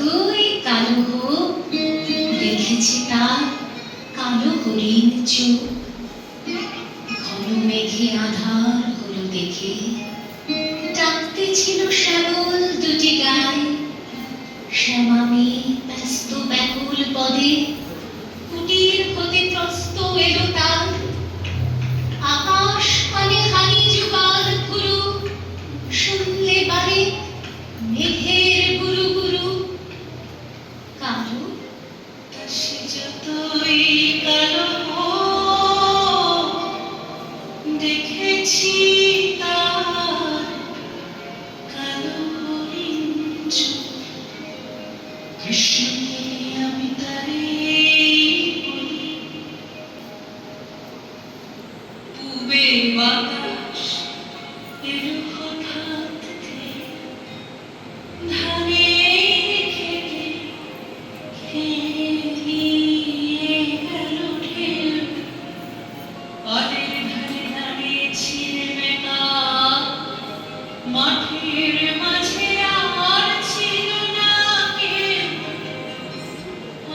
যতই কালো হোক দেখেছি তার কালো হরিণ চোখ। ঘন মেঘে আধার হলো দেখে ডাকতে ছিল শ্যামল দুটি গায়ে। শ্যামামি ব্যস্ত ব্যাকুল পদে কুটির হতে ত্রস্ত এলো তার। আকাশ পানে হানি যুগল ফুরু শুনলে বারে মেঘের গুরু গুরু। কালো সে যতই কালো হোক দেখেছি তার কালো হরিণ চোখ। কৃষ্ণকে আমি তারে বলি পূবে বাতাস এলো হঠাৎ ধানের খেতে খেলিয়ে গেল ঢেউ। পাড়ের ধারে দাঁড়িয়েছিলে বেকা মাঠের মাঝে আর ছিল না কেউ।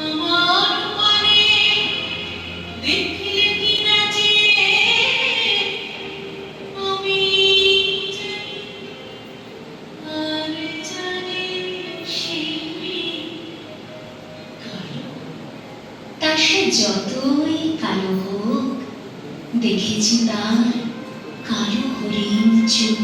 আমার মানে দেখলে কিনা যে আমি জানি আর জানে শিউলি কালো। তা সে যতই কালো হোক দেখেছি তার কালো হরিণ চোখ।